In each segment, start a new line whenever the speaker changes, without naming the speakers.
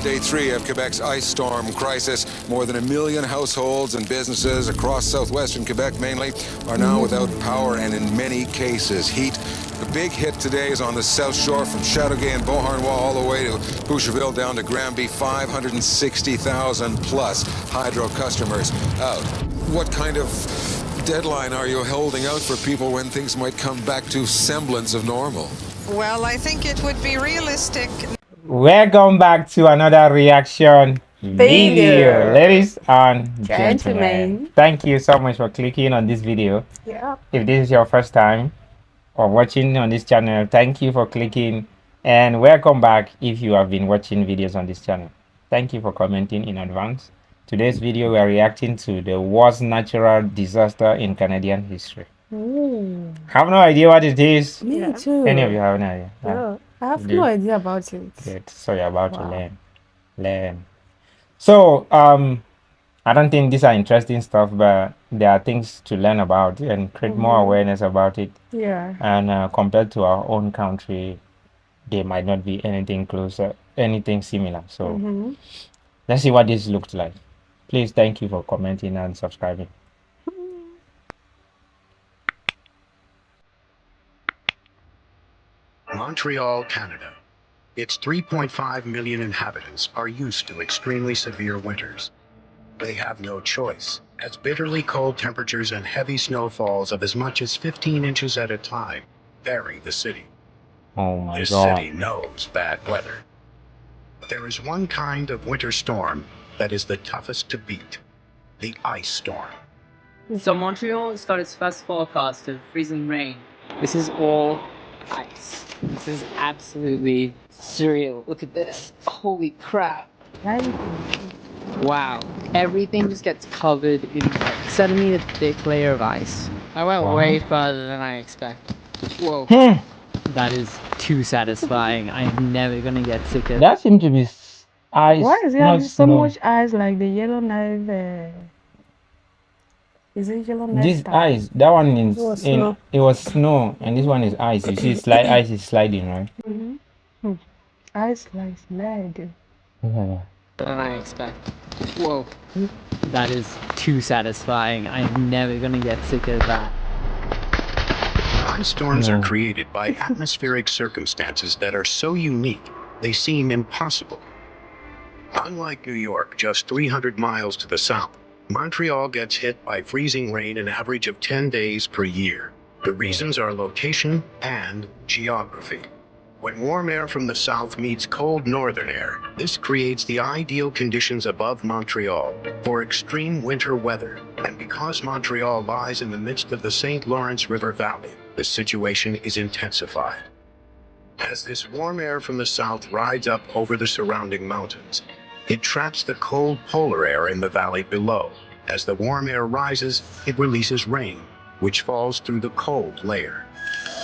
Day 3 of Quebec's ice storm crisis. More than 1 million households and businesses across southwestern Quebec mainly are now without power and in many cases heat. The big hit today is on the south shore from Chateauguay and Beauharnois all the way to Boucherville down to Granby. 560,000 plus hydro customers out. What kind of deadline are you holding out for people when things might come back to semblance of normal?
Well, I think it would be realistic.
Welcome back to another reaction video, ladies and gentlemen. Thank you so much for clicking on this video. If this is your first time or watching on this channel, thank you for clicking, and welcome back if you have been watching videos on this channel. Thank you for commenting in advance. Today's video we are reacting to the worst natural disaster in Canadian history. Have no idea what it is.
Me too.
Any of you have an idea?
No, I have no idea about it.
Good. So you're about to learn. So I don't think these are interesting stuff, but there are things to learn about and create more awareness about it.
Yeah.
And compared to our own country, there might not be anything closer, anything similar. So let's see what this looks like. Please, thank you for commenting and subscribing.
Montreal, Canada. Its 3.5 million inhabitants are used to extremely severe winters. They have no choice, as bitterly cold temperatures and heavy snowfalls of as much as 15 inches at a time vary the city.
Oh my
This
God.
city knows bad weather. There is one kind of winter storm that is the toughest to beat: the ice storm.
So Montreal has got its first forecast of freezing rain. This is all ice. This is absolutely surreal. Look at this. Holy crap. Wow. Everything just gets covered in like centimeter thick layer of ice. I went way further than I expected. Whoa. That is too satisfying. I'm never gonna get sick of
That seems to be ice.
Why is
not
there so
snow.
much ice like the Yellowknife? Is it Yellowknife?
This ice, that one is
snow.
it was snow, and this one is ice. You see, ice is sliding, right?
Ice like slide.
Yeah.
than I expected. Whoa. That is too satisfying. I'm never gonna get sick of that.
Ice storms are created by atmospheric circumstances that are so unique, they seem impossible. Unlike New York, just 300 miles to the south, Montreal gets hit by freezing rain an average of 10 days per year. The reasons are location and geography. When warm air from the south meets cold northern air, this creates the ideal conditions above Montreal for extreme winter weather. And because Montreal lies in the midst of the St. Lawrence River Valley, the situation is intensified. As this warm air from the south rides up over the surrounding mountains, it traps the cold polar air in the valley below. As the warm air rises, it releases rain, which falls through the cold layer.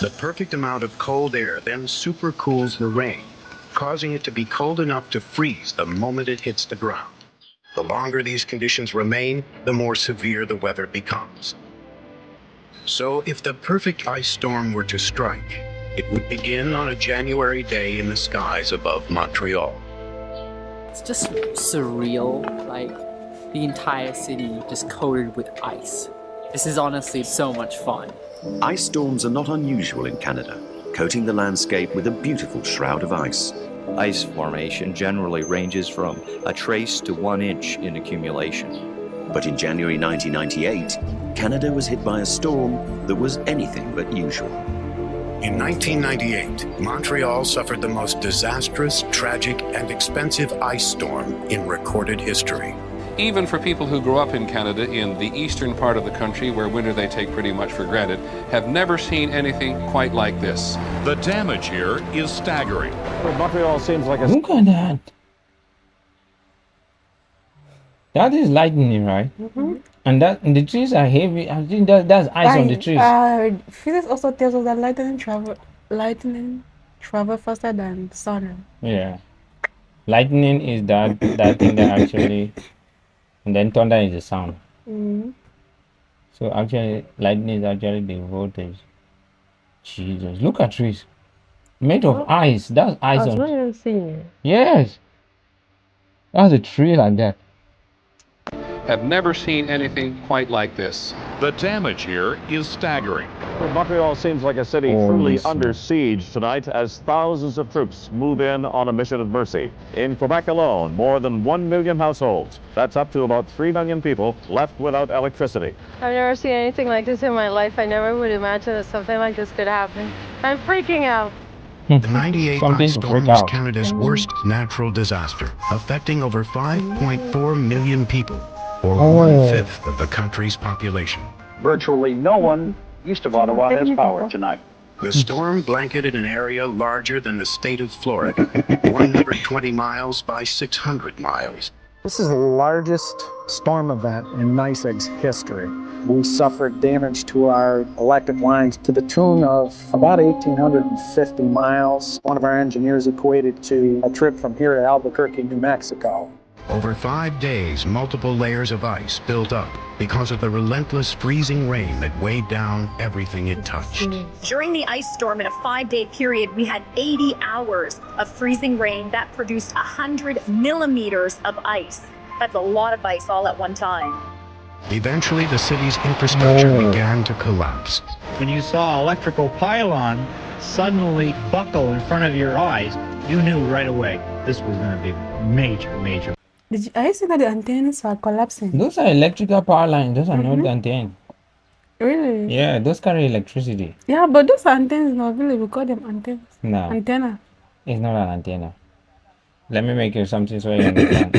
The perfect amount of cold air then supercools the rain, causing it to be cold enough to freeze the moment it hits the ground. The longer these conditions remain, the more severe the weather becomes. So if the perfect ice storm were to strike, it would begin on a January day in the skies above Montreal.
It's just surreal, like the entire city just coated with ice. This is honestly so much fun.
Ice storms are not unusual in Canada, coating the landscape with a beautiful shroud of ice.
Ice formation generally ranges from a trace to 1 inch in accumulation.
But in January 1998, Canada was hit by a storm that was anything but usual.
In 1998, Montreal suffered the most disastrous, tragic, and expensive ice storm in recorded history.
Even for people who grew up in Canada in the eastern part of the country, where winter they take pretty much for granted, have never seen anything quite like this.
The damage here is staggering.
Montreal seems like a...
Look at that. That is lightning, right? And the trees are heavy. I think that's ice on the trees.
Physics also tells us that lightning travel faster than sun.
Yeah. Lightning is that thing that actually, and then thunder is the sound. So actually, lightning is actually the voltage. Jesus, look at trees made of ice. That's ice.
I was not even seeing it.
Yes. That's a tree like that.
Have never seen anything quite like this.
The damage here is staggering.
Well, Montreal seems like a city truly under siege tonight as thousands of troops move in on a mission of mercy. In Quebec alone, more than 1 million households, that's up to about 3 million people, left without electricity.
I've never seen anything like this in my life. I never would imagine that something like this could happen. I'm freaking out.
The 98 ice storm was Canada's worst natural disaster, affecting over 5.4 million people, or 1/5 of the country's population.
Virtually no one east of Ottawa has power tonight.
The storm blanketed an area larger than the state of Florida, 120 miles by 600 miles.
This is the largest storm event in NYSEG's history. We suffered damage to our electric lines to the tune of about 1,850 miles. One of our engineers equated to a trip from here to Albuquerque, New Mexico.
Over 5 days, multiple layers of ice built up because of the relentless freezing rain that weighed down everything it touched.
During the ice storm in a 5-day period, we had 80 hours of freezing rain that produced 100 millimeters of ice. That's a lot of ice all at one time.
Eventually, the city's infrastructure began to collapse.
When you saw electrical pylon suddenly buckle in front of your eyes, you knew right away this was going to be major.
Are you saying that the antennas are collapsing?
Those are electrical power lines. Those are not antennas.
Really?
Yeah, those carry electricity.
Yeah, but those antennas, not really. We call them antennas.
No.
Antenna.
It's not an antenna. Let me make you something so you understand.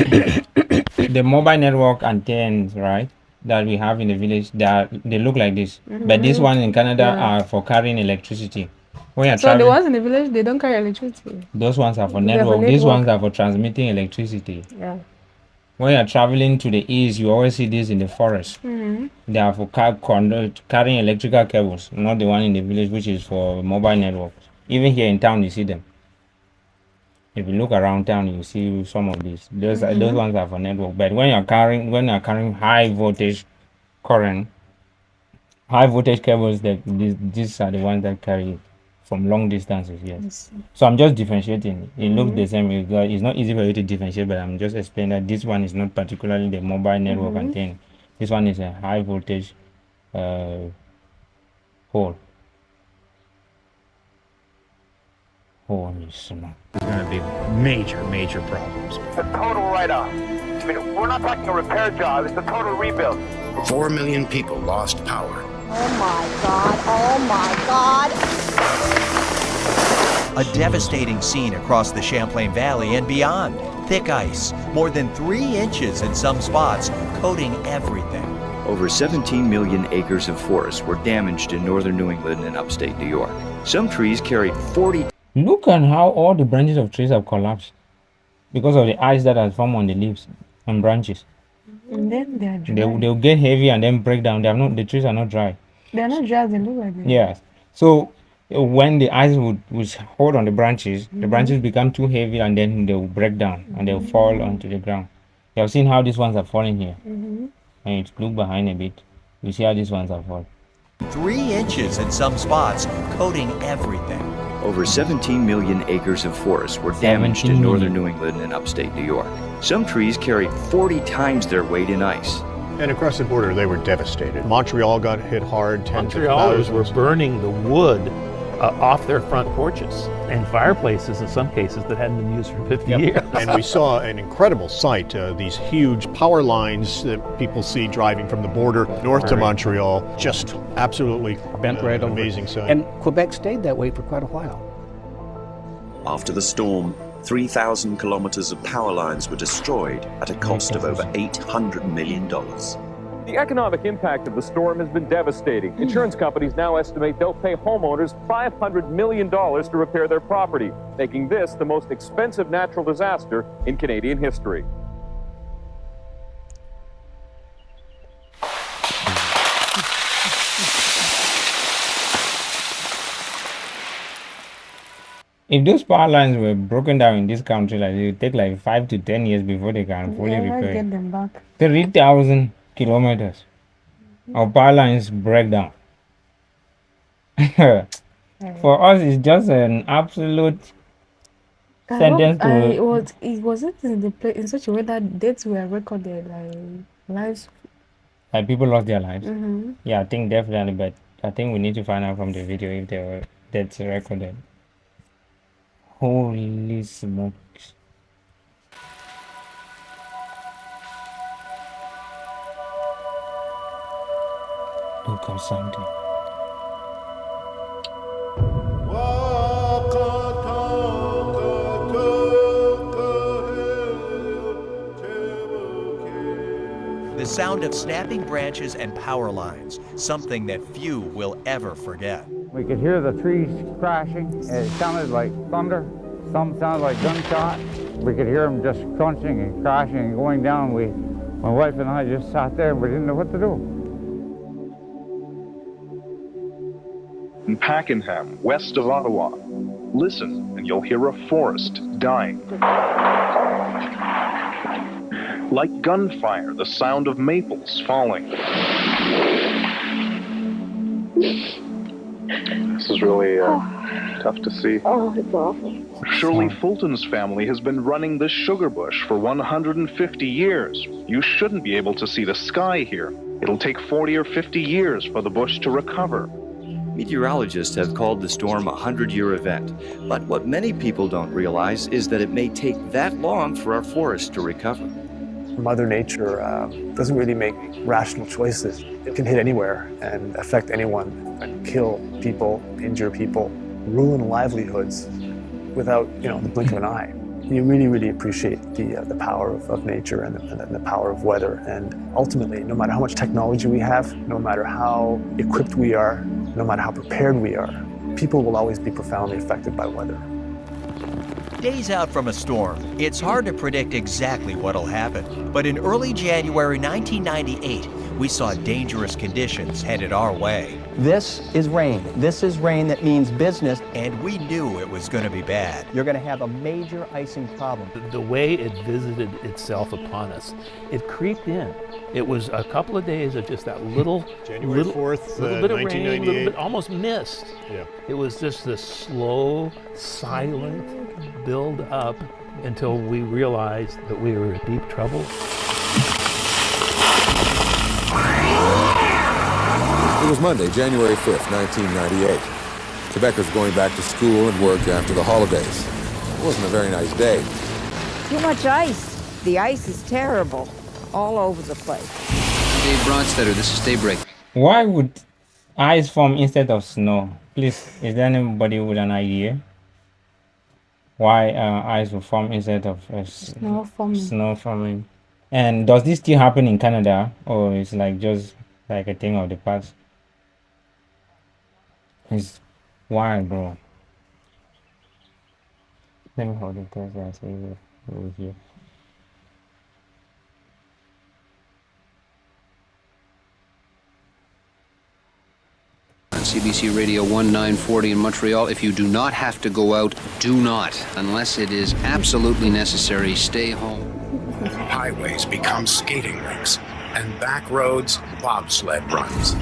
The mobile network antennas, right, that we have in the village, they look like this. But these ones in Canada are for carrying electricity.
So the ones in the village, they don't carry electricity.
Those ones are for network. These ones are for transmitting electricity.
Yeah.
When you're traveling to the east, you always see this in the forest. They are for carrying electrical cables, not the one in the village, which is for mobile networks. Even here in town, you see them. If you look around town, you see some of these. Those ones are for network. But when you're carrying high voltage current, high voltage cables, these are the ones that carry from long distances. Yes. So I'm just differentiating. It looks the same. It's not easy for you to differentiate, but I'm just explaining that this one is not particularly the mobile network antenna. This one is a high voltage pole.
There's going to be major problems.
It's a total write-off. I mean, we're not talking a repair job. It's a total rebuild.
4 million people lost power.
Oh my God.
A devastating scene across the Champlain Valley and beyond. Thick ice, more than 3 inches in some spots, coating everything.
Over 17 million acres of forest were damaged in northern New England and upstate New York. Some trees carried 40...
Look at how all the branches of trees have collapsed because of the ice that has formed on the leaves and branches.
And then they are dry.
They'll get heavy and then break down. The trees are not dry.
They are not dry, they look like that.
Yes. So when the ice would hold on the branches, the branches become too heavy and then they will break down and they'll fall onto the ground. You have seen how these ones are falling here. And it's look behind a bit. You see how these ones are falling.
3 inches in some spots, coating everything.
Over 17 million acres of forest were damaged in northern New England and upstate New York. Some trees carried 40 times their weight in ice.
And across the border, they were devastated. Montreal got hit hard.
Montrealers were burning the wood off their front porches and fireplaces in some cases that hadn't been used for 50 years.
And we saw an incredible sight, these huge power lines that people see driving from the border north to Montreal. Just absolutely
bent right over.
Amazing sight.
And Quebec stayed that way for quite a while.
After the storm, 3,000 kilometers of power lines were destroyed at a cost of over $800 million.
The economic impact of the storm has been devastating. Insurance companies now estimate they'll pay homeowners $500 million to repair their property, making this the most expensive natural disaster in Canadian history.
If those power lines were broken down in this country, like it would take like 5 to 10 years before they can fully repair.
Get them back.
3,000 kilometers of power lines break down. For us, it's just an absolute sentenced to.
Was it in the in such a way that dates were recorded, like lives?
Like people lost their lives.
Mm-hmm.
Yeah, I think definitely, but I think we need to find out from the video if they were deaths recorded. Holy smokes! Look at something.
The sound of snapping branches and power lines, something that few will ever forget.
We could hear the trees crashing. It sounded like thunder. Some sounded like gunshots. We could hear them just crunching and crashing and going down. My wife and I just sat there and we didn't know what to do.
In Pakenham, west of Ottawa, listen and you'll hear a forest dying. Like gunfire, the sound of maples falling. This is really tough to see.
Oh, it's awful.
Shirley Fulton's family has been running this sugar bush for 150 years. You shouldn't be able to see the sky here. It'll take 40 or 50 years for the bush to recover.
Meteorologists have called the storm a 100-year event, but what many people don't realize is that it may take that long for our forests to recover.
Mother Nature doesn't really make rational choices. It can hit anywhere and affect anyone, and kill people, injure people, ruin livelihoods without the blink of an eye. You really, really appreciate the power of nature and the power of weather. And ultimately, no matter how much technology we have, no matter how equipped we are, no matter how prepared we are, people will always be profoundly affected by weather.
Days out from a storm, it's hard to predict exactly what'll happen. But in early January 1998, we saw dangerous conditions headed our way.
This is rain. This is rain that means business.
And we knew it was going to be bad.
You're going to have a major icing problem.
The way it visited itself upon us, it creeped in. It was a couple of days of just that little
January 4th,
little bit of rain,
1998.
little bit, almost mist.
Yeah.
It was just this slow, silent build up until we realized that we were in deep trouble.
It was Monday, January 5th, 1998. Quebecers going back to school and work after the holidays. It wasn't a very nice day.
Too much ice. The ice is terrible. All over the place.
Dave Bronstetter, this is Daybreak.
Why would ice form instead of snow? Please, is there anybody with an idea? Why ice will form instead of snow forming? And does this still happen in Canada, or it's like just like a thing of the past? It's wild, bro. Let me hold it close and see over here.
CBC Radio 1940 in Montreal. If you do not have to go out, do not. Unless it is absolutely necessary, stay home.
Highways become skating rinks, and back roads, bobsled runs.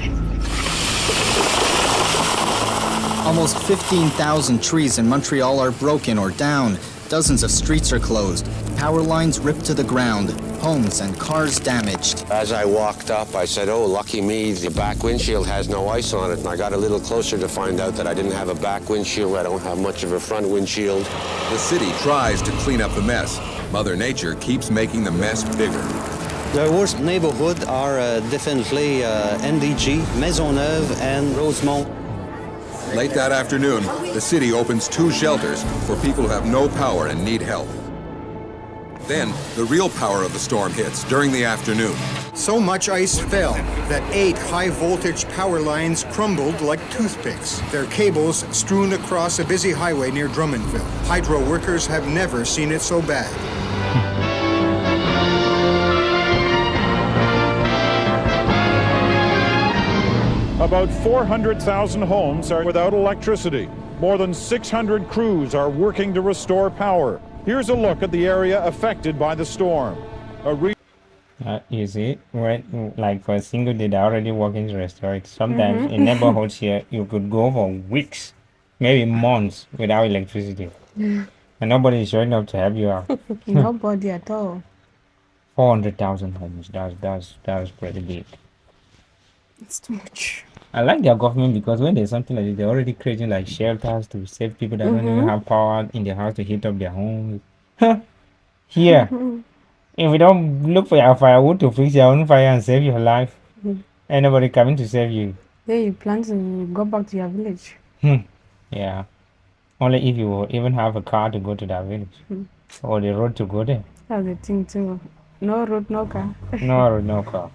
Almost 15,000 trees in Montreal are broken or down. Dozens of streets are closed. Power lines ripped to the ground. Homes and cars damaged.
As I walked up, I said, oh, lucky me, the back windshield has no ice on it. And I got a little closer to find out that I didn't have a back windshield. I don't have much of a front windshield.
The city tries to clean up the mess. Mother Nature keeps making the mess bigger.
The worst neighborhood are definitely NDG, Maisonneuve, and Rosemont.
Late that afternoon, the city opens 2 shelters for people who have no power and need help. Then, the real power of the storm hits during the afternoon.
So much ice fell that 8 high-voltage power lines crumbled like toothpicks, their cables strewn across a busy highway near Drummondville. Hydro workers have never seen it so bad.
About 400,000 homes are without electricity. More than 600 crews are working to restore power. Here's a look at the area affected by the storm.
You see, right, like for a single day, they're already working to restore it. Sometimes in neighborhoods here, you could go for weeks, maybe months without electricity. And nobody is showing up to help you out.
Nobody at all.
400,000 homes. That's pretty big.
It's too much.
I like their government because when there's something like this, they're already creating like shelters to save people that don't even have power in their house to heat up their homes. Here, if you don't look for your firewood to fix your own fire and save your life, ain't nobody coming to save you.
Then you plan to go back to your village.
Yeah. Only if you even have a car to go to that village or the road to go there.
That's the thing too. No road, no car.
No road, no car.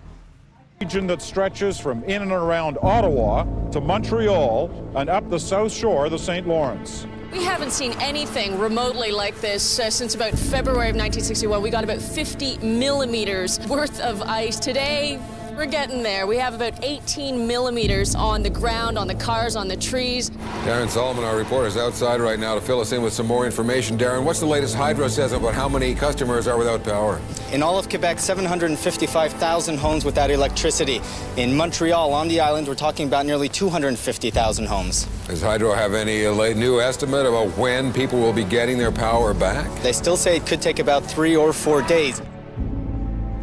Region that stretches from in and around Ottawa to Montreal and up the south shore of the St. Lawrence.
We haven't seen anything remotely like this since about February of 1961. We got about 50 millimeters worth of ice. Today, we're getting there. We have about 18 millimeters on the ground, on the cars, on the trees.
Darren Solomon, our reporter, is outside right now to fill us in with some more information. Darren, what's the latest Hydro says about how many customers are without power?
In all of Quebec, 755,000 homes without electricity. In Montreal, on the island, we're talking about nearly 250,000 homes.
Does Hydro have any new estimate about when people will be getting their power back?
They still say it could take about 3 or 4 days.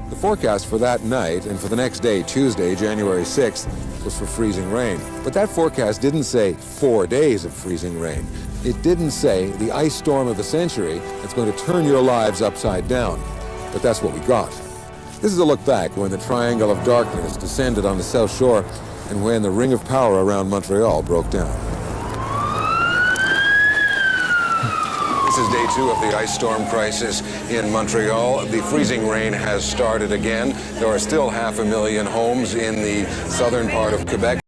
The forecast for that night and for the next day, Tuesday, January 6th, was for freezing rain. But that forecast didn't say 4 days of freezing rain. It didn't say the ice storm of the century that's going to turn your lives upside down. But that's what we got. This is a look back when the triangle of darkness descended on the South Shore and when the ring of power around Montreal broke down. This is day 2 of the ice storm crisis in Montreal. The freezing rain has started again. There are still 500,000 homes in the southern part of Quebec.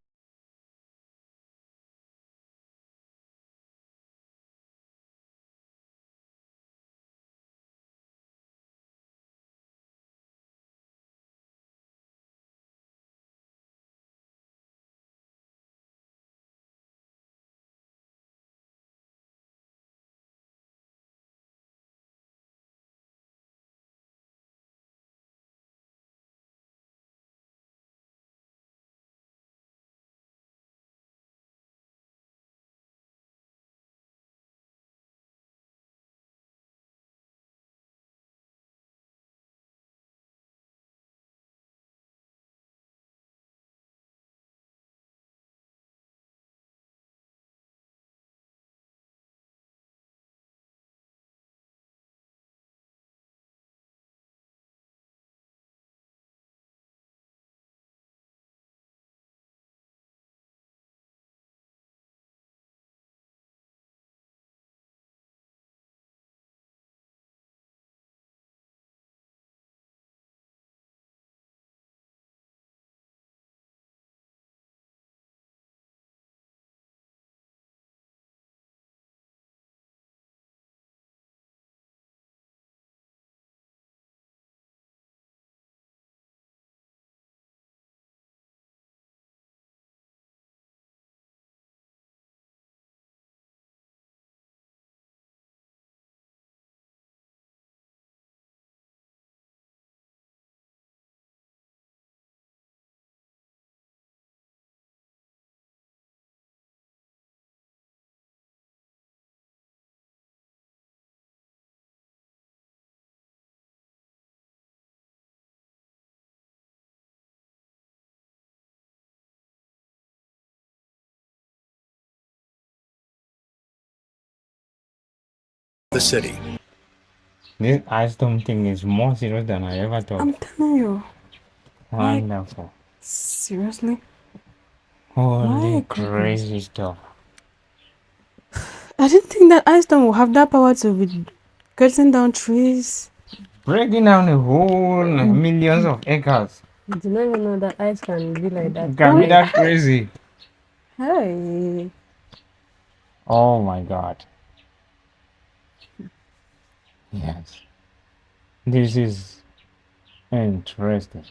The city.
This ice storm thing is more serious than I ever thought.
I'm telling you.
Wonderful.
Seriously?
Holy
My goodness.
crazy stuff.
I didn't think that ice storm will have that power to be cutting down trees.
Breaking down a whole millions of acres.
I did not even know that ice can be like that.
Can be that crazy.
Hey.
Oh my god. Yes. This is interesting.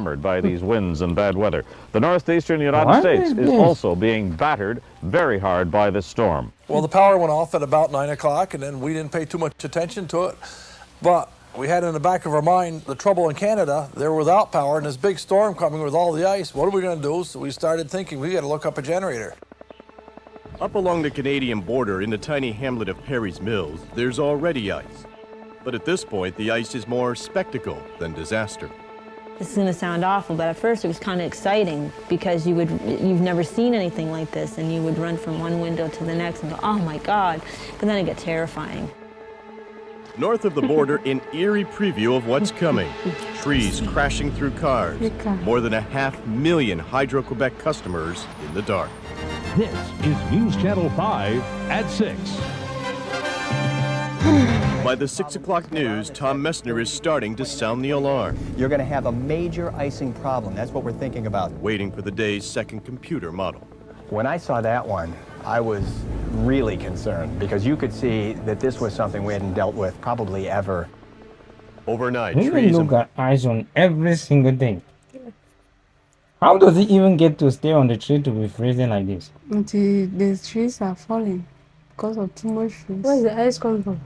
hammered by these winds and bad weather. The northeastern United States is also being battered very hard by this storm.
Well, the power went off at about 9 o'clock, and then we didn't pay too much attention to it. But we had in the back of our mind the trouble in Canada. They're without power, and this big storm coming with all the ice. What are we going to do? So we started thinking we got to look up a generator.
Up along the Canadian border in the tiny hamlet of Perry's Mills, there's already ice. But at this point, the ice is more spectacle than disaster.
This is going to sound awful, but at first it was kind of exciting because you've never seen anything like this, and you would run from one window to the next and go, oh my God, but then it got terrifying.
North of the border, an eerie preview of what's coming. Trees crashing through cars. More than 500,000 Hydro-Quebec customers in the dark.
This is News Channel 5 at 6.
By the 6 o'clock news, Tom Messner is starting to sound the alarm.
You're going to have a major icing problem. That's what we're thinking about.
Waiting for the day's second computer model.
When I saw that one, I was really concerned because you could see that this was something we hadn't dealt with probably ever.
Overnight,
We
trees
look at eyes on every single thing. How does it even get to stay on the tree to be freezing like this?
Until the trees are falling because of too much trees.
Where is the ice come from?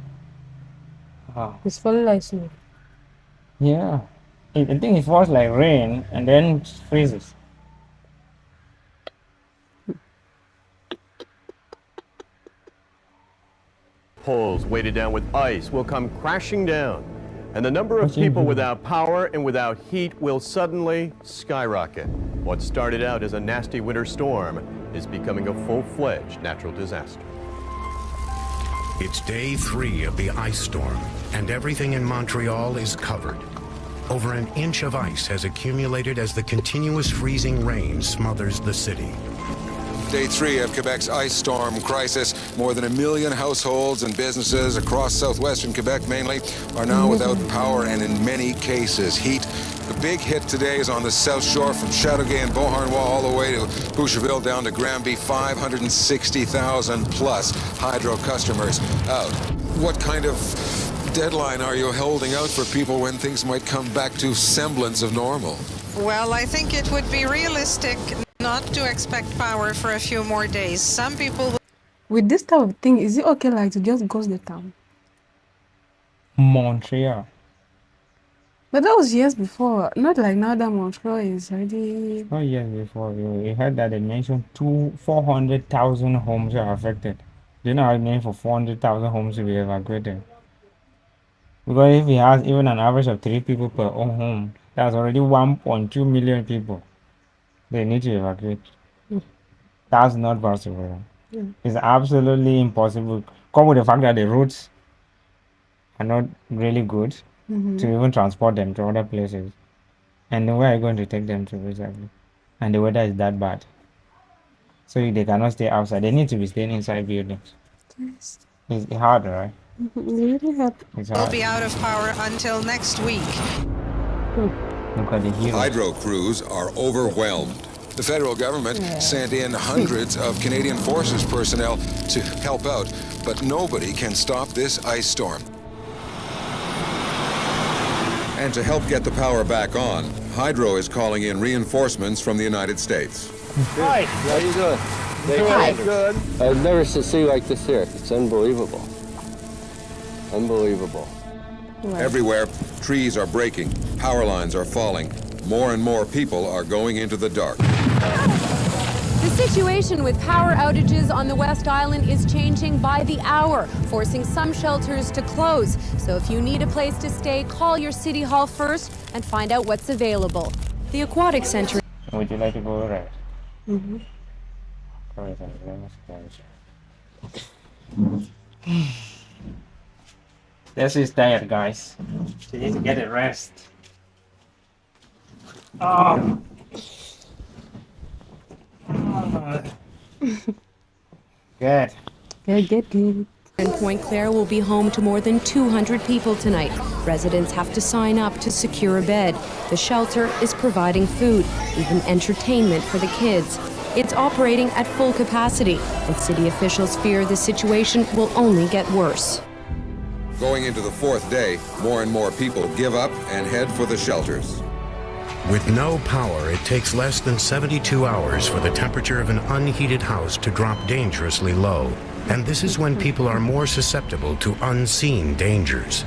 It's falling like snow.
Yeah. I think it falls like rain and then it freezes.
Poles weighted down with ice will come crashing down, and the number of people without power and without heat will suddenly skyrocket. What started out as a nasty winter storm is becoming a full-fledged natural disaster.
It's day 3 of the ice storm, and everything in Montreal is covered. Over an inch of ice has accumulated as the continuous freezing rain smothers the city.
Day 3 of Quebec's ice storm crisis. More than 1 million households and businesses across southwestern Quebec mainly are now without power and in many cases heat. The big hit today is on the south shore from Chateauguay and Beauharnois all the way to Boucherville down to Granby. 560,000 plus hydro customers out. What kind of deadline are you holding out for people when things might come back to semblance of normal?
Well, I think it would be realistic not to expect power for a few more days. Some people...
With this type of thing, is it okay like to just ghost the town?
Montreal.
But that was years before. Not like now that Montreal is already...
Oh, years before. We heard that they mentioned 400,000 homes are affected. Do you know how it means for 400,000 homes to be evacuated? Because if he has even an average of 3 people per home, that's already 1.2 million people. They need to evacuate. That's not possible. It's absolutely impossible. Come with the fact that the roads are not really good to even transport them to other places. And then where are you going to take them to exactly? And the weather is that bad. So they cannot stay outside. They need to be staying inside buildings.
Yes.
It's hard, right?
It's really hard.
It's
will
hard.
be out of power until next week.
Look at the heroes.
Hydro crews are overwhelmed. The federal government sent in hundreds of Canadian Forces personnel to help out, but nobody can stop this ice storm. And to help get the power back on, Hydro is calling in reinforcements from the United States.
Hi. How you doing?
Hi.
Good. I've never seen like this here. It's unbelievable. Unbelievable.
Everywhere, trees are breaking, power lines are falling. More and more people are going into the dark.
The situation with power outages on the West Island is changing by the hour, forcing some shelters to close. So if you need a place to stay, call your city hall first and find out what's available. The Aquatic Center.
Would you like to go right? This is tired, guys. You need to get a rest. Oh. Good.
Good. And Point Claire will be home to more than 200 people tonight. Residents have to sign up to secure a bed. The shelter is providing food, even entertainment for the kids. It's operating at full capacity, and city officials fear the situation will only get worse.
Going into the 4th day, more and more people give up and head for the shelters.
With no power, it takes less than 72 hours for the temperature of an unheated house to drop dangerously low. And this is when people are more susceptible to unseen dangers.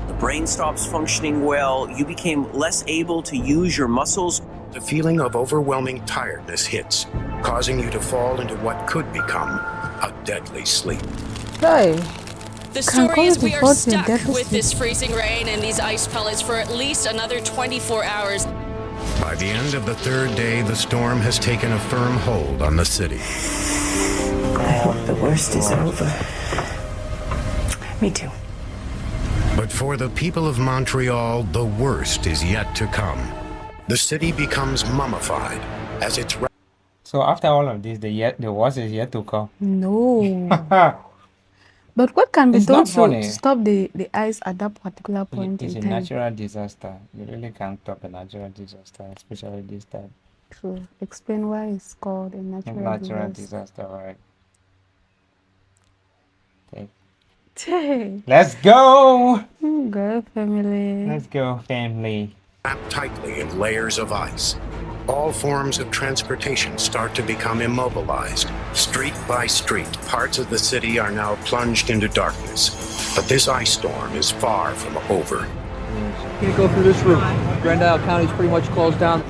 The brain stops functioning well. You became less able to use your muscles.
The feeling of overwhelming tiredness hits, causing you to fall into what could become a deadly sleep.
Hey.
The story is we are stuck with this freezing rain and these ice pellets for at least another 24 hours.
By the end of the third day, the storm has taken a firm hold on the city.
I hope the worst is over. Me too.
But for the people of Montreal, the worst is yet to come. The city becomes mummified as its...
So after all of this, the worst is yet to come.
No. But what can be
It's
done
not funny.
to stop the ice at that particular point
It's a
in time?
natural disaster. You really can't stop a natural disaster, especially this time.
True. Explain why it's called a natural
disaster, right? Okay.
Hey.
Let's go!
Go, family.
Let's go, family.
Wrapped tightly in layers of ice. All forms of transportation start to become immobilized. Street by street, parts of the city are now plunged into darkness. But this ice storm is far from over.
Can't go through this route. Grand Isle County's pretty much closed down.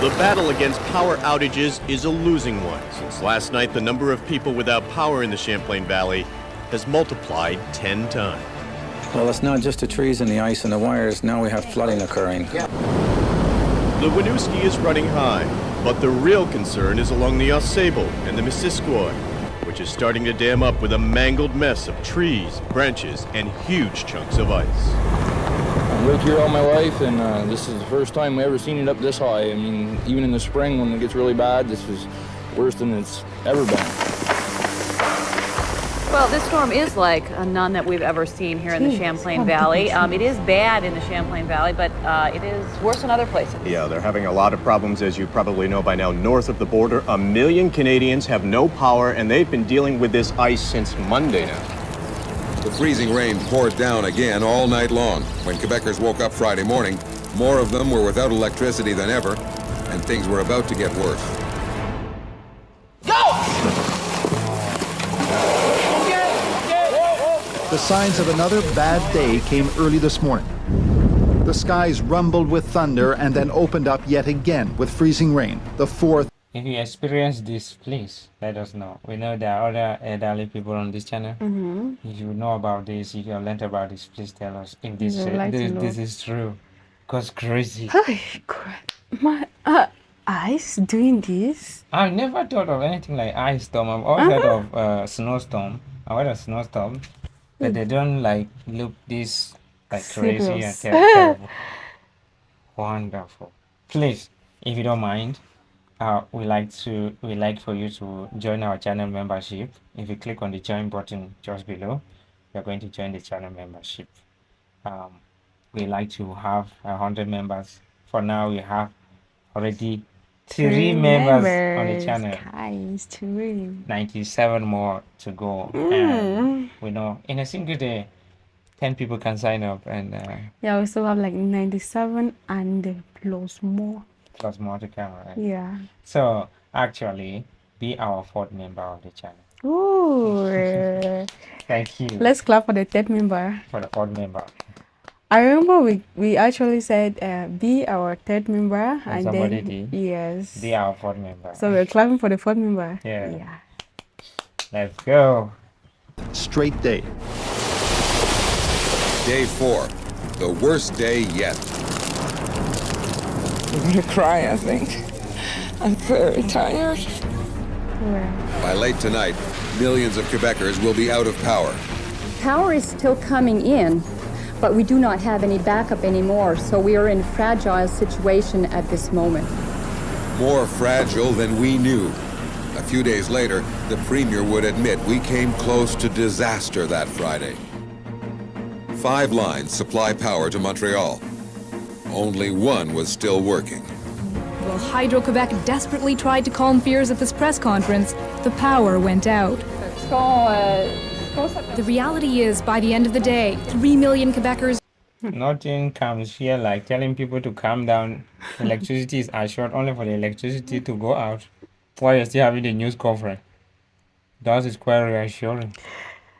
The battle against power outages is a losing one. Since last night, the number of people without power in the Champlain Valley has multiplied 10 times.
Well, it's not just the trees and the ice and the wires. Now we have flooding occurring.
The Winooski is running high, but the real concern is along the Ausable and the Missisquoi, which is starting to dam up with a mangled mess of trees, branches, and huge chunks of ice.
I've lived here all my life, and this is the first time we've ever seen it up this high. I mean, even in the spring when it gets really bad, this is worse than it's ever been.
Well, this storm is like none that we've ever seen here in the Champlain Valley. It is bad in the Champlain Valley, but it is worse in other places.
Yeah, they're having a lot of problems, as you probably know by now. North of the border, 1 million Canadians have no power, and they've been dealing with this ice since Monday now.
The freezing rain poured down again all night long. When Quebecers woke up Friday morning, more of them were without electricity than ever, and things were about to get worse.
The signs of another bad day came early this morning. The skies rumbled with thunder and then opened up yet again with freezing rain, the fourth.
If you experience this, please let us know. We know there are other elderly people on this channel. If you know about this, if you have learned about this, please tell us if this this is true. Because crazy.
Oh, God. My ice doing this?
I never thought of anything like ice storm. I've always heard of snowstorm. I heard of snowstorm. But they don't like look this like crazy and terrible. Wonderful. Please, if you don't mind, we like for you to join our channel membership. If you click on the join button just below, you're going to join the channel membership. We like to have 100 members. For now, we have already 3 members on the channel.
Guys, 3.
97 more to go. And we know in a single day 10 people can sign up, and
yeah, we still have like 97 and plus more
to come, right?
Yeah.
So actually be our 4th member of the channel.
Ooh.
Thank you.
Let's clap for the 3rd member.
For the 4th member.
I remember we actually said be our 3rd member, and
somebody
then
did.
Yes,
be our 4th member.
So we're clapping for the 4th member.
Yeah. Let's go.
Straight day.
Day 4, the worst day yet.
I'm gonna cry, I think. I'm very tired.
By late tonight, millions of Quebecers will be out of power.
Power is still coming in, but we do not have any backup anymore, so we are in a fragile situation at this moment.
More fragile than we knew. A few days later, the Premier would admit we came close to disaster that Friday. 5 lines supply power to Montreal. Only one was still working.
While Hydro-Quebec desperately tried to calm fears at this press conference, the power went out. The reality is, by the end of the day, 3 million Quebecers...
Nothing comes here like telling people to calm down. Electricity is assured only for the electricity to go out while you're still having the news conference. That is quite reassuring.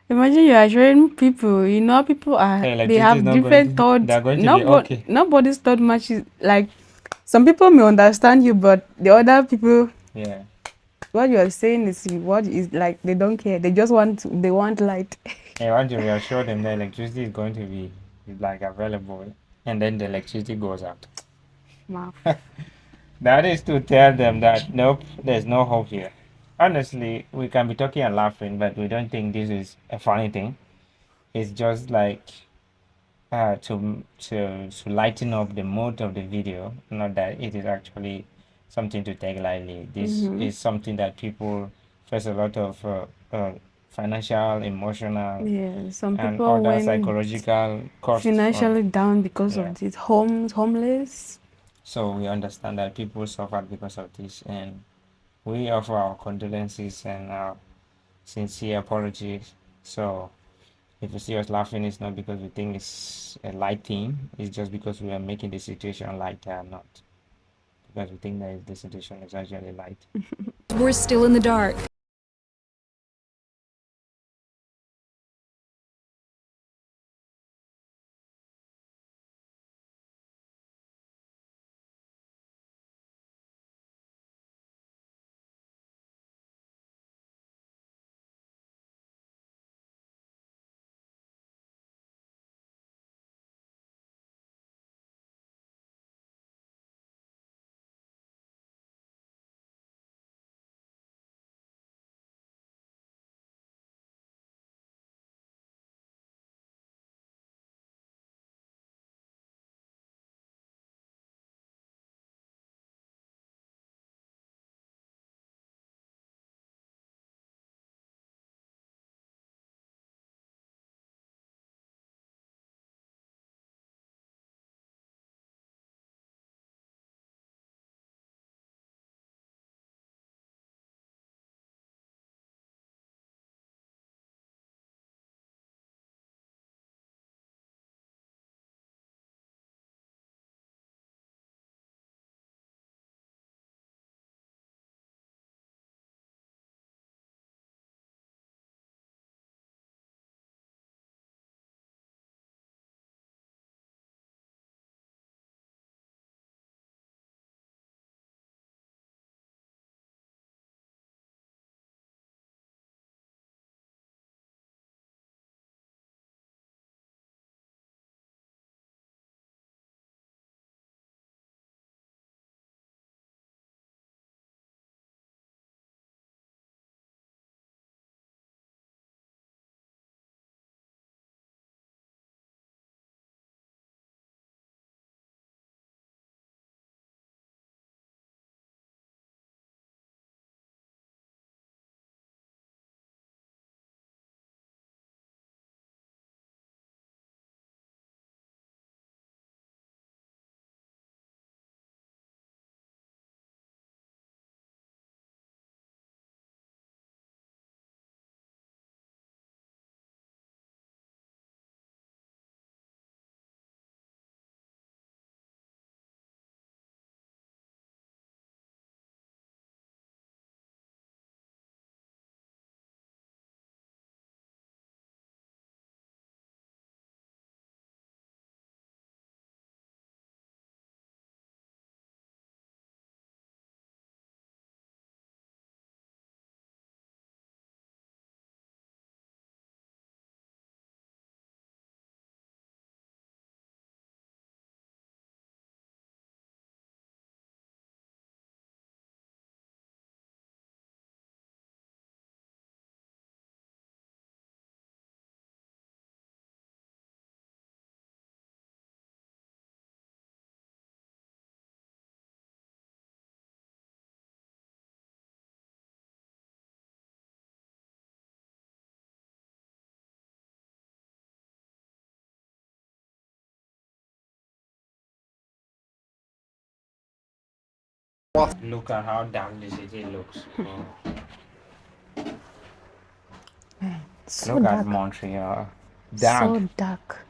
Imagine you are showing people, you know, people are,
The
they
electricity is
have
not going
different
to,
thoughts.
they're going to be okay.
Nobody's thought much is like, some people may understand you, but the other people,
Yeah.
what you are saying is what is like, they don't care. They just they want light.
I want to reassure them that electricity is going to be like available, and then the electricity goes out.
Wow.
That is to tell them that nope, there's no hope here. Honestly, we can be talking and laughing, but we don't think this is a funny thing. It's just like to lighten up the mood of the video, not that it is actually something to take lightly. This is something that people face a lot of financial, emotional,
Yeah, some
and
people
other
went
psychological costs
financially down because
yeah.
of this, homeless.
So we understand that people suffered because of this, and we offer our condolences and our sincere apologies. So if you see us laughing, it's not because we think it's a light thing. It's just because we are making the situation lighter, and not because we think that the situation is actually light.
We're still in the dark.
Look at how dark the city looks.
So
Look
dark.
at Montreal. Dark.
So dark.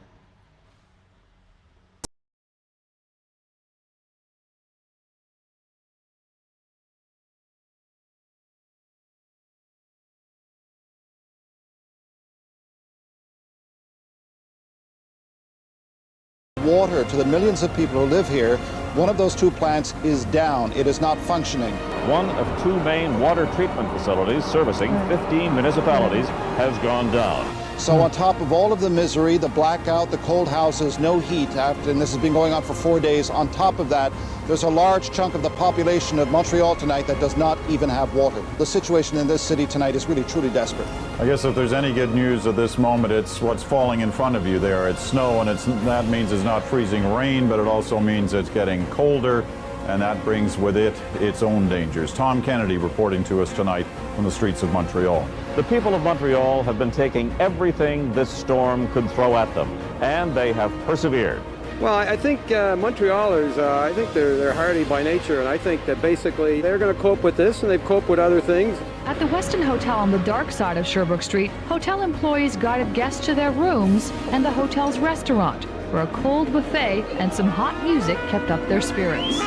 water to the millions of people who live here, one of those two plants is down. It is not functioning.
One of two main water treatment facilities servicing 15 municipalities has gone down.
So on top of all of the misery, the blackout, the cold houses, no heat, and this has been going on for 4 days, on top of that, there's a large chunk of the population of Montreal tonight that does not even have water. The situation in this city tonight is really, truly desperate.
I guess if there's any good news at this moment, it's what's falling in front of you there. It's snow, and that means it's not freezing rain, but it also means it's getting colder, and that brings with it its own dangers. Tom Kennedy reporting to us tonight from the streets of Montreal.
The people of Montreal have been taking everything this storm could throw at them, and they have persevered.
Well, I think Montrealers, I think they're hardy by nature, and I think that basically they're going to cope with this, and they've coped with other things.
At the Westin Hotel on the dark side of Sherbrooke Street, hotel employees guided guests to their rooms and the hotel's restaurant, where a cold buffet and some hot music kept up their spirits.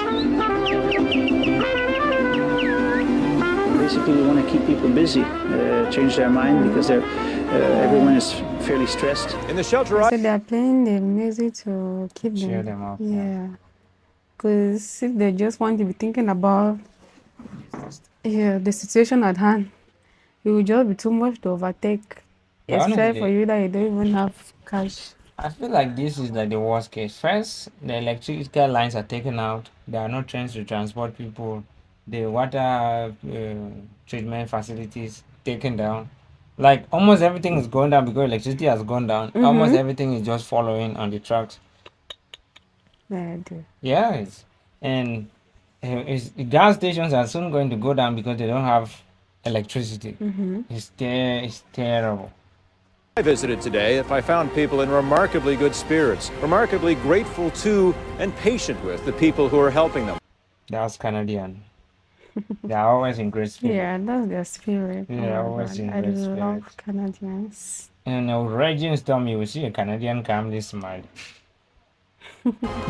Basically, we want to keep people busy, change their mind, because everyone is fairly stressed.
In the shelter,
So they're playing the music to keep
Cheer them up.
Yeah. Because if they just want to be thinking about the situation at hand, it will just be too much to overtake.
But
Especially
honestly,
for you that you don't even have cash.
I feel like this is like the worst case. First, the electrical lines are taken out. There are no trains to transport people. The water treatment facilities taken down. Like almost everything is going down because electricity has gone down. Almost everything is just following on the tracks.
Yeah, I do.
Yes, and the gas stations are soon going to go down because they don't have electricity. It's terrible.
I visited today, I found people in remarkably good spirits, remarkably grateful to and patient with the people who are helping them.
That's Canadian. They are always in great spirit.
Yeah, that's their spirit.
They are always in
I
great
love
spirit.
Canadians.
In a raging storm, you will see a Canadian calmly smile.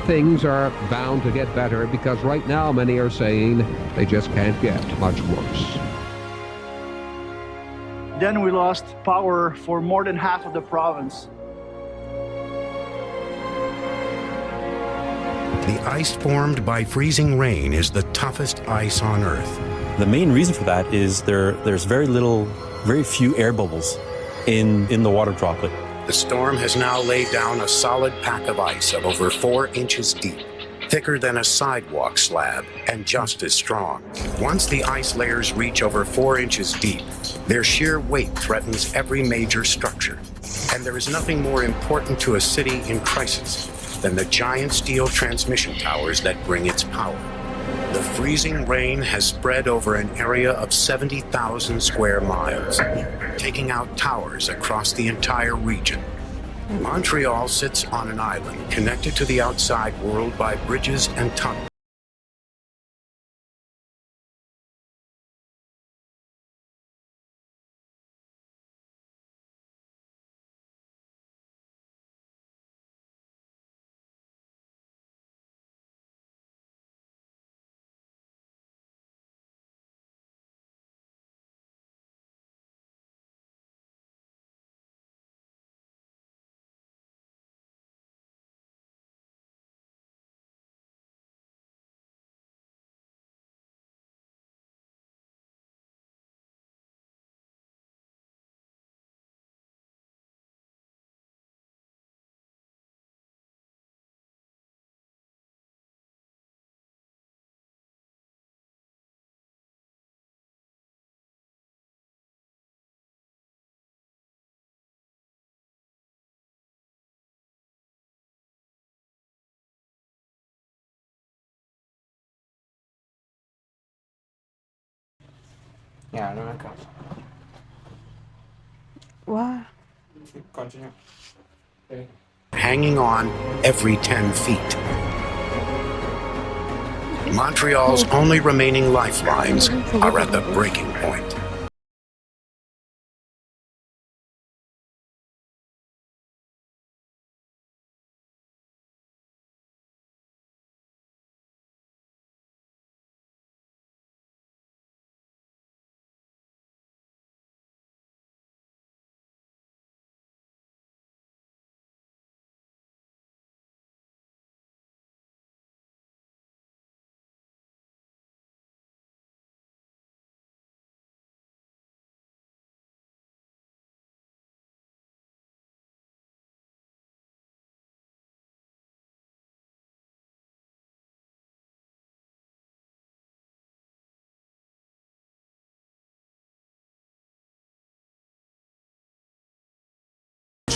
Things are bound to get better because right now many are saying they just can't get much worse.
Then we lost power for more than half of the province.
The ice formed by freezing rain is the toughest ice on Earth.
The main reason for that is there's very few air bubbles in the water droplet.
The storm has now laid down a solid pack of ice of over 4 inches deep, thicker than a sidewalk slab and just as strong. Once the ice layers reach over 4 inches deep, their sheer weight threatens every major structure. And there is nothing more important to a city in crisis than the giant steel transmission towers that bring its power. The freezing rain has spread over an area of 70,000 square miles, taking out towers across the entire region. Montreal sits on an island connected to the outside world by bridges and tunnels.
Yeah, no, I can't.
Wow.
Continue. Okay.
Hanging on every 10 feet. Montreal's only remaining lifelines are at the breaking point.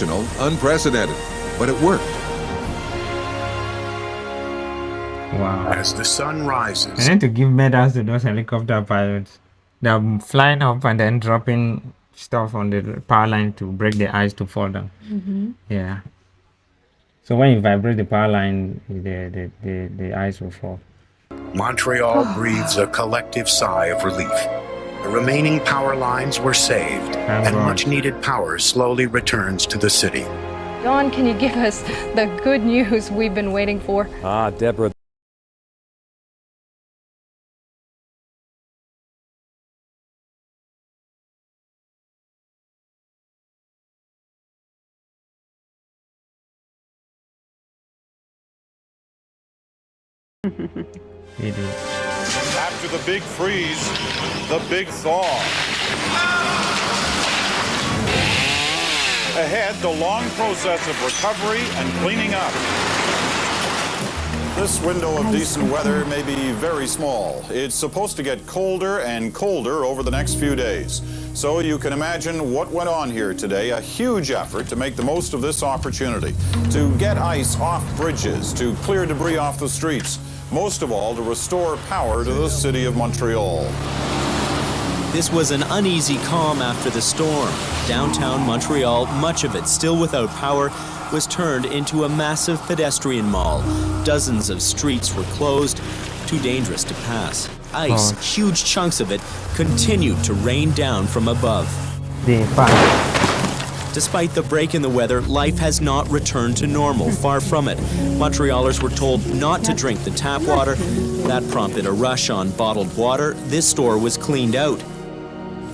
Unprecedented, but it worked.
Wow.
As the sun rises,
I need to give medals to those helicopter pilots. They're flying up and then dropping stuff on the power line to break the ice to fall down. Yeah. So when you vibrate the power line, the ice will fall.
Montreal breathes a collective sigh of relief. The remaining power lines were saved, and much-needed power slowly returns to the city.
Don, can you give us the good news we've been waiting for?
Deborah.
After the big freeze, the big thaw. Ahead, the long process of recovery and cleaning up. This window of decent weather may be very small. It's supposed to get colder and colder over the next few days. So you can imagine what went on here today, a huge effort to make the most of this opportunity, to get ice off bridges, to clear debris off the streets, most of all, to restore power to the city of Montreal.
This was an uneasy calm after the storm. Downtown Montreal, much of it still without power, was turned into a massive pedestrian mall. Dozens of streets were closed, too dangerous to pass. Ice, huge chunks of it, continued to rain down from above. Despite the break in the weather, life has not returned to normal, far from it. Montrealers were told not to drink the tap water. That prompted a rush on bottled water. This store was cleaned out.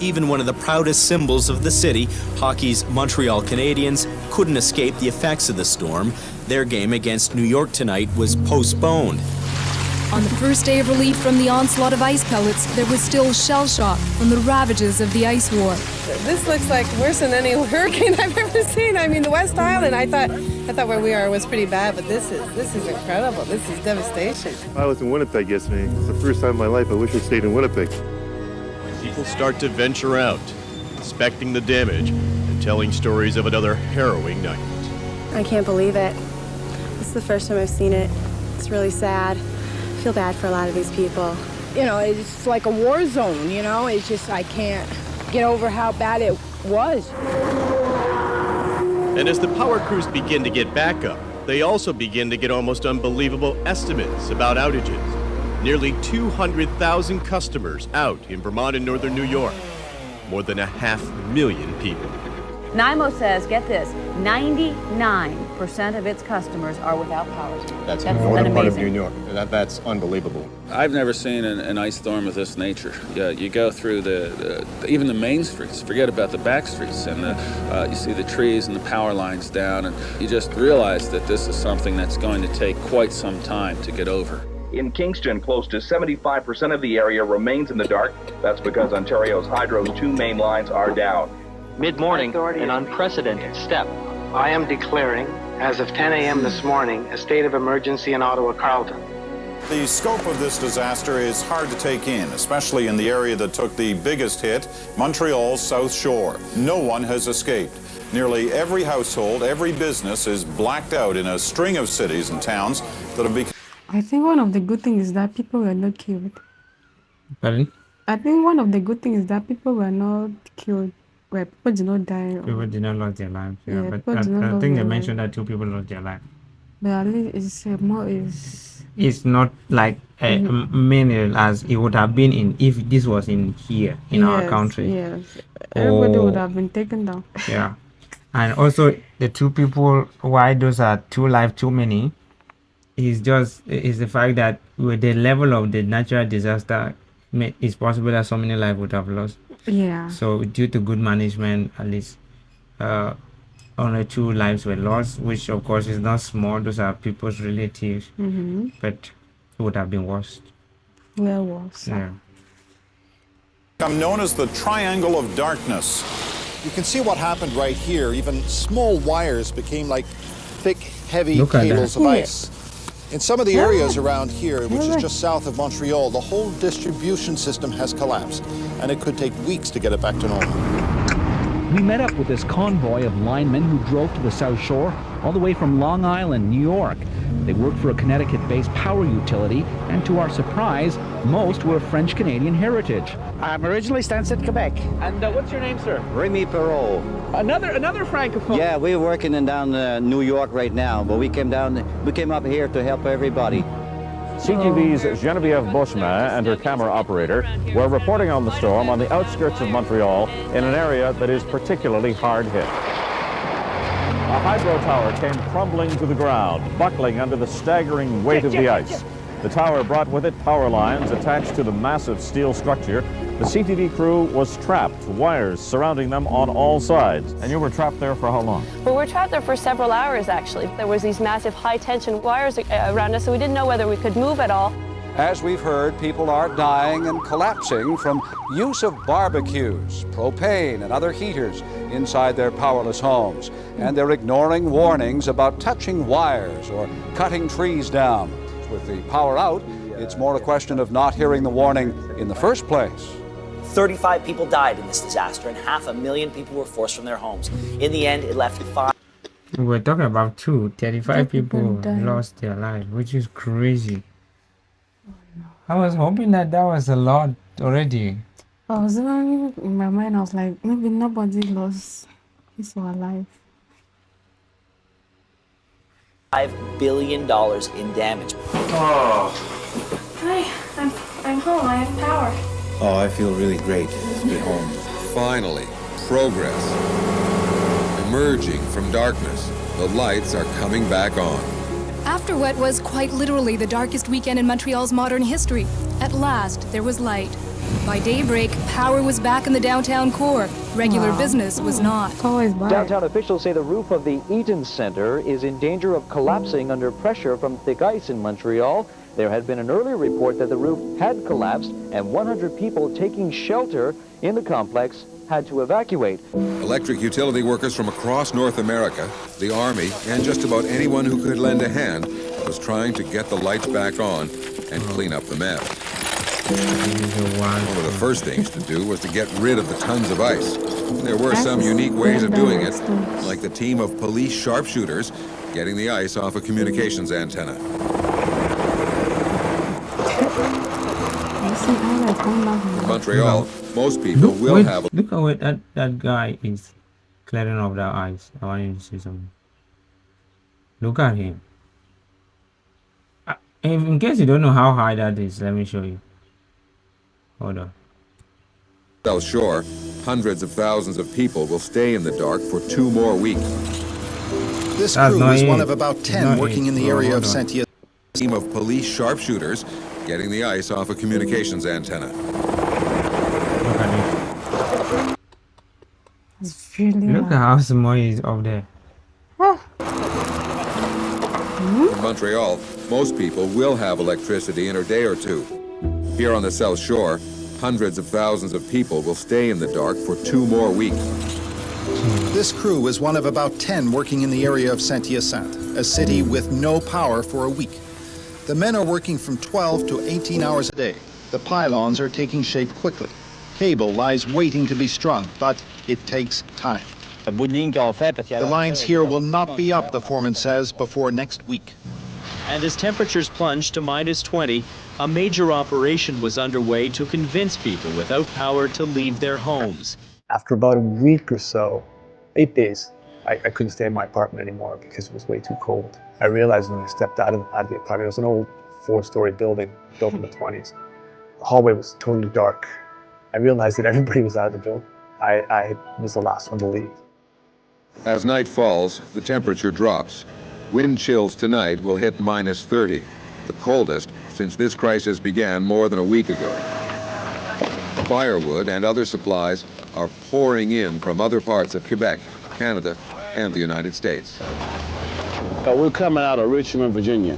Even one of the proudest symbols of the city, hockey's Montreal Canadiens, couldn't escape the effects of the storm. Their game against New York tonight was postponed.
On the first day of relief from the onslaught of ice pellets, there was still shell shock from the ravages of the ice war.
This looks like worse than any hurricane I've ever seen. I mean, the West Island, I thought where we are was pretty bad, but this is incredible. This is devastation.
I was in Winnipeg yesterday. It's the first time in my life I wish I stayed in Winnipeg.
People start to venture out, inspecting the damage and telling stories of another harrowing night.
I can't believe it. This is the first time I've seen it. It's really sad. I feel bad for a lot of these people.
You know, it's like a war zone, you know? It's just, I can't get over how bad it was.
And as the power crews begin to get back up, they also begin to get almost unbelievable estimates about outages. Nearly 200,000 customers out in Vermont and northern New York. More than 500,000 people.
NYMO says, get this, 99% of its customers are without power.
That's the northern part of New York. That's unbelievable.
I've never seen an ice storm of this nature. You go through even the main streets, forget about the back streets, and you see the trees and the power lines down, and you just realize that this is something that's going to take quite some time to get over.
In Kingston, close to 75% of the area remains in the dark. That's because Ontario's Hydro's 2 main lines are down.
Mid-morning, an unprecedented step.
I am declaring, as of 10 a.m. this morning, a state of emergency in Ottawa-Carleton.
The scope of this disaster is hard to take in, especially in the area that took the biggest hit, Montreal's South Shore. No one has escaped. Nearly every household, every business is blacked out in a string of cities and towns that have become...
I think one of the good things is that people were not killed.
Pardon?
I think one of the good things is that people were not killed. Where people did not die.
People did not lose their lives.
Yeah,
but I think they mentioned that 2 people lost their life.
But at least
it's not like many as it would have been if this was in here in our country.
Yes, everybody would have been taken down.
Yeah, and also the 2 people, why those are 2 lives too many, is the fact that with the level of the natural disaster, it's possible that so many lives would have lost.
Yeah.
So due to good management, at least only 2 lives were lost, which of course is not small. Those are people's relatives, but it would have been worse.
Well, worse.
Yeah.
I'm known as the Triangle of Darkness.
You can see what happened right here. Even small wires became like thick, heavy cables of ice. In some of the areas around here, which is just south of Montreal, the whole distribution system has collapsed, and it could take weeks to get it back to normal.
We met up with this convoy of linemen who drove to the South Shore all the way from Long Island, New York. They worked for a Connecticut-based power utility, and to our surprise, most were of French-Canadian heritage.
I'm originally stands at Quebec.
And what's your name, sir?
Remy Perrault.
Another francophone.
Yeah, we're working in down New York right now, but we came up here to help everybody.
CTV's Genevieve Bushma and her camera operator were reporting on the storm on the outskirts of Montreal in an area that is particularly hard hit. A hydro tower came crumbling to the ground, buckling under the staggering weight of the ice. The tower brought with it power lines attached to the massive steel structure. The CTV crew was trapped, wires surrounding them on all sides. And you were trapped there for how long?
Well, we were trapped there for several hours, actually. There was these massive high-tension wires around us, so we didn't know whether we could move at all.
As we've heard, people are dying and collapsing from use of barbecues, propane, and other heaters inside their powerless homes. And they're ignoring warnings about touching wires or cutting trees down. With the power out, it's more a question of not hearing the warning in the first place.
35 people died in this disaster, and 500,000 people were forced from their homes. In the end, it left 5.
We're talking about 35 people lost their lives, which is crazy. I was hoping that was a lot already.
I was even in my mind, I was like, maybe nobody lost his or her life.
$5 billion in damage.
Oh.
Hi, I'm home. I have power.
Oh, I feel really great to be home.
Finally, progress. Emerging from darkness, the lights are coming back on.
After what was quite literally the darkest weekend in Montreal's modern history, at last there was light. By daybreak, power was back in the downtown core. Regular business was not.
Downtown officials say the roof of the Eaton Center is in danger of collapsing under pressure from thick ice in Montreal. There had been an earlier report that the roof had collapsed and 100 people taking shelter in the complex had to evacuate.
Electric utility workers from across North America, the Army, and just about anyone who could lend a hand was trying to get the lights back on and clean up the mess. One of the first things to do was to get rid of the tons of ice. There were some unique ways of doing it, like the team of police sharpshooters getting the ice off a communications antenna. In Montreal, most people will have...
Look how that guy is clearing off the ice. I want you to see something. Look at him. In case you don't know how high that is, let me show you. Hold on.
South Shore, hundreds of thousands of people will stay in the dark for 2 more weeks.
This crew is one of about 10 working in the area of Saint-Hyacinthe.
Team of police sharpshooters getting the ice off a communications antenna.
Look at how small he is up there.
In Montreal, most people will have electricity in a day or two. Here on the South Shore, hundreds of thousands of people will stay in the dark for 2 more weeks.
This crew is one of about 10 working in the area of Saint-Hyacinthe, a city with no power for a week. The men are working from 12 to 18 hours a day. The pylons are taking shape quickly. Cable lies waiting to be strung, but it takes time. The lines here will not be up, the foreman says, before next week.
And as temperatures plunged to -20, a major operation was underway to convince people without power to leave their homes.
After about a week or so, 8 days, I couldn't stay in my apartment anymore because it was way too cold. I realized when I stepped out of the apartment, it was an old 4-story building built in the 20s. The hallway was totally dark. I realized that everybody was out of the building. I was the last one to leave.
As night falls, the temperature drops. Wind chills tonight will hit -30, the coldest since this crisis began more than a week ago. Firewood and other supplies are pouring in from other parts of Quebec, Canada, and the United States.
We're coming out of Richmond, Virginia,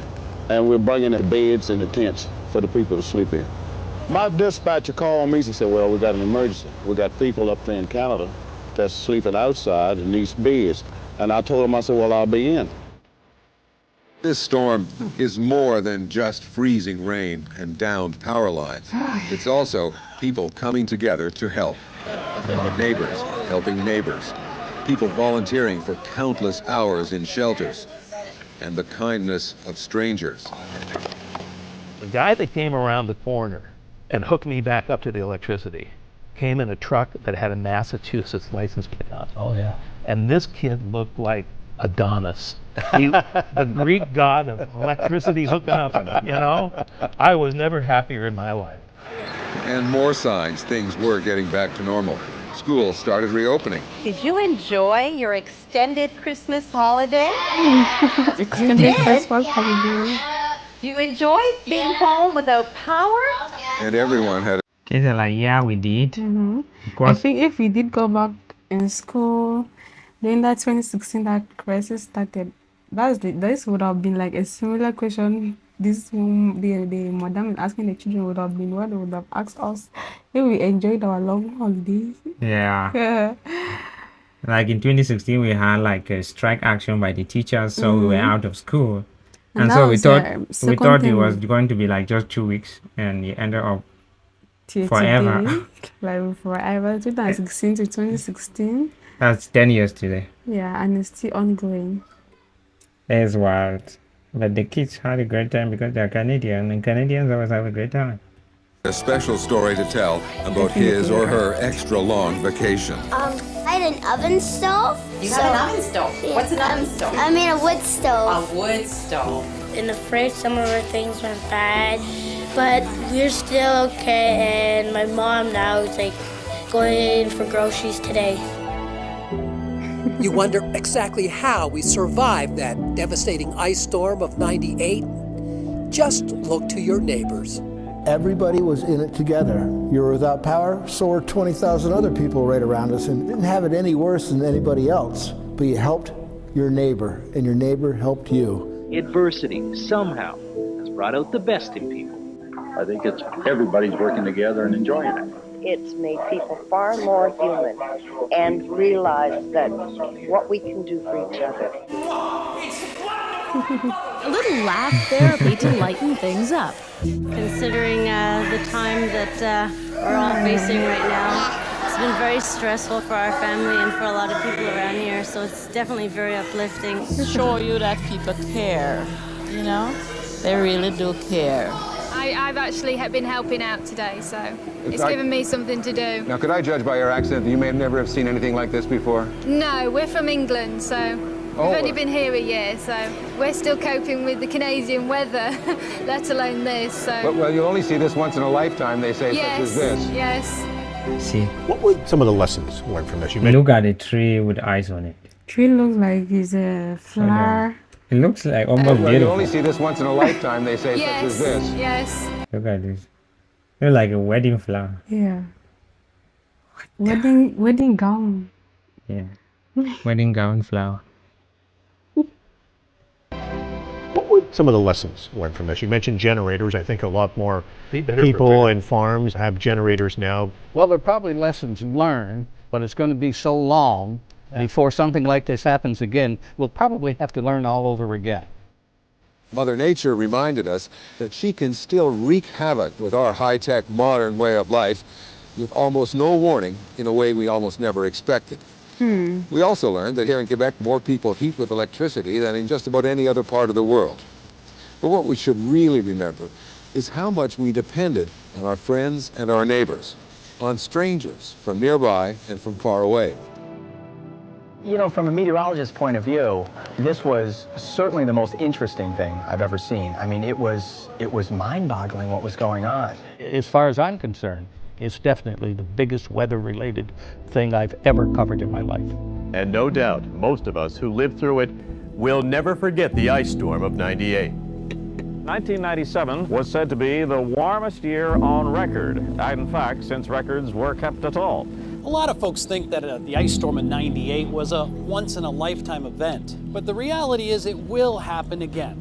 and we're bringing the beds and the tents for the people to sleep in. My dispatcher called me and said, well, we got an emergency. We got people up there in Canada that's sleeping outside in these beds. And I told him, I said, well, I'll be in.
This storm is more than just freezing rain and downed power lines. It's also people coming together to help. Neighbors, helping neighbors, people volunteering for countless hours in shelters, and the kindness of strangers.
The guy that came around the corner and hooked me back up to the electricity came in a truck that had a Massachusetts license plate on it.
Oh, yeah.
And this kid looked like Adonis. The Greek god of electricity hooking up, you know? I was never happier in my life.
And more signs things were getting back to normal. Schools started reopening.
Did you enjoy your extended Christmas holiday?
Extended Christmas holiday.
You enjoyed being home without power?
And everyone had
Kids are like, yeah, we did.
I think if we did go back in school during that 2016 that crisis started, this would have been like a similar question. The madam asking the children would have been what they would have asked us if we enjoyed our long holidays.
Yeah. Like in 2016, we had like a strike action by the teachers, so we were out of school, and so we thought it was going to be like just 2 weeks, and it ended up forever.
Like forever, 2016 to 2016.
That's 10 years today.
Yeah, and it's still ongoing.
It's wild. But the kids had a great time because they're Canadian, and Canadians always have a great time.
a special story to tell about his or her extra long vacation.
I had an oven stove.
You have an oven stove?
Yeah,
What's an oven stove?
I mean a wood stove.
A wood stove.
In the fridge, some of our things went bad, but we're still okay, and my mom now is like going for groceries today.
You wonder exactly how we survived that devastating ice storm of '98? Just look to your neighbors.
Everybody was in it together. You were without power, so were 20,000 other people right around us, and didn't have it any worse than anybody else. But you helped your neighbor, and your neighbor helped you.
Adversity, somehow, has brought out the best in people.
I think it's everybody's working together and enjoying it.
It's made people far more human and realize that what we can do for each other.
A little laugh therapy to lighten things up.
Considering the time that we're all facing right now, it's been very stressful for our family and for a lot of people around here, so it's definitely very uplifting.
Show you that people care, you know? They really do care.
I've actually been helping out today, so it's given me something to do.
Now, could I judge by your accent that you may never have seen anything like this before?
No, we're from England, so we've only been here a year, so we're still coping with the Canadian weather, let alone this. So.
Well, you'll only see this once in a lifetime, they say, such as this.
Yes.
See.
What were some of the lessons learned from this?
Look at the tree with eyes on it.
Tree looks like it's a flower.
It looks like almost beautiful.
You only see this once in a lifetime, they say, such as this.
Yes.
Look at this. Looks like a wedding flower.
Yeah. Wedding gown.
Yeah. Wedding gown flower.
What were some of the lessons learned from this? You mentioned generators. I think a lot more people and farms have generators now.
Well, there are probably lessons learned, but it's going to be so long before something like this happens again. We'll probably have to learn all over again.
Mother Nature reminded us that she can still wreak havoc with our high-tech modern way of life with almost no warning in a way we almost never expected. We also learned that here in Quebec, more people heat with electricity than in just about any other part of the world. But what we should really remember is how much we depended on our friends and our neighbors, on strangers from nearby and from far away.
You know, from a meteorologist's point of view, this was certainly the most interesting thing I've ever seen. I mean, it was mind-boggling what was going on.
As far as I'm concerned, it's definitely the biggest weather-related thing I've ever covered in my life.
And no doubt, most of us who lived through it will never forget the ice storm of '98.
1997 was said to be the warmest year on record, and in fact, since records were kept at all.
A lot of folks think that the ice storm in '98 was a once-in-a-lifetime event, but the reality is it will happen again.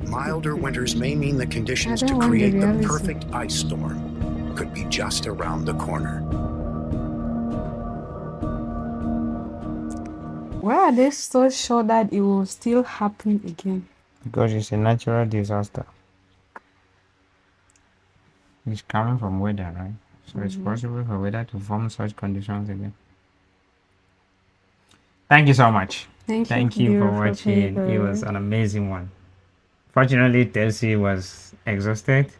Milder winters may mean the conditions to create the perfect ice storm could be just around the corner.
Why are they so sure that it will still happen again?
Because it's a natural disaster. It's coming from weather, right? So it's possible for weather to form such conditions again. Thank you so much.
Thank
you for
beautiful
watching. It
people.
was an amazing one. Fortunately, Tessie was exhausted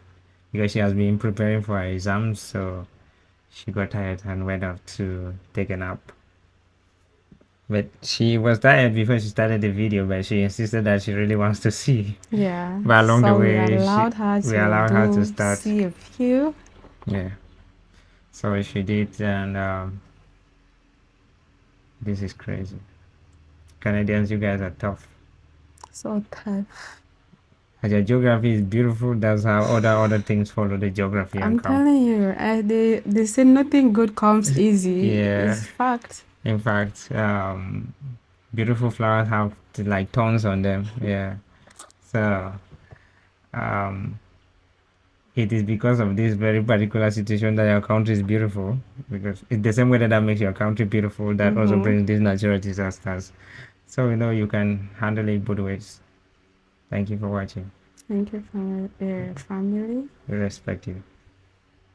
because she has been preparing for her exams, so she got tired and went off to take a nap. But she was tired before she started the video, but she insisted that she really wants to see.
Yeah.
But along the
So
way,
we allowed her to
start.
see a few.
Yeah. So she did, and this is crazy. Canadians, you guys are tough.
So tough.
And your geography is beautiful. That's how other things follow the geography
I'm
and come.
telling you, they say nothing good comes easy.
Yeah.
It's fact.
In fact, beautiful flowers have like thorns on them. Yeah. So, it is because of this very particular situation that your country is beautiful. Because it's the same way that makes your country beautiful, that also brings these natural disasters. So you can handle it both ways. Thank you for watching.
Thank you for your family.
We respect you.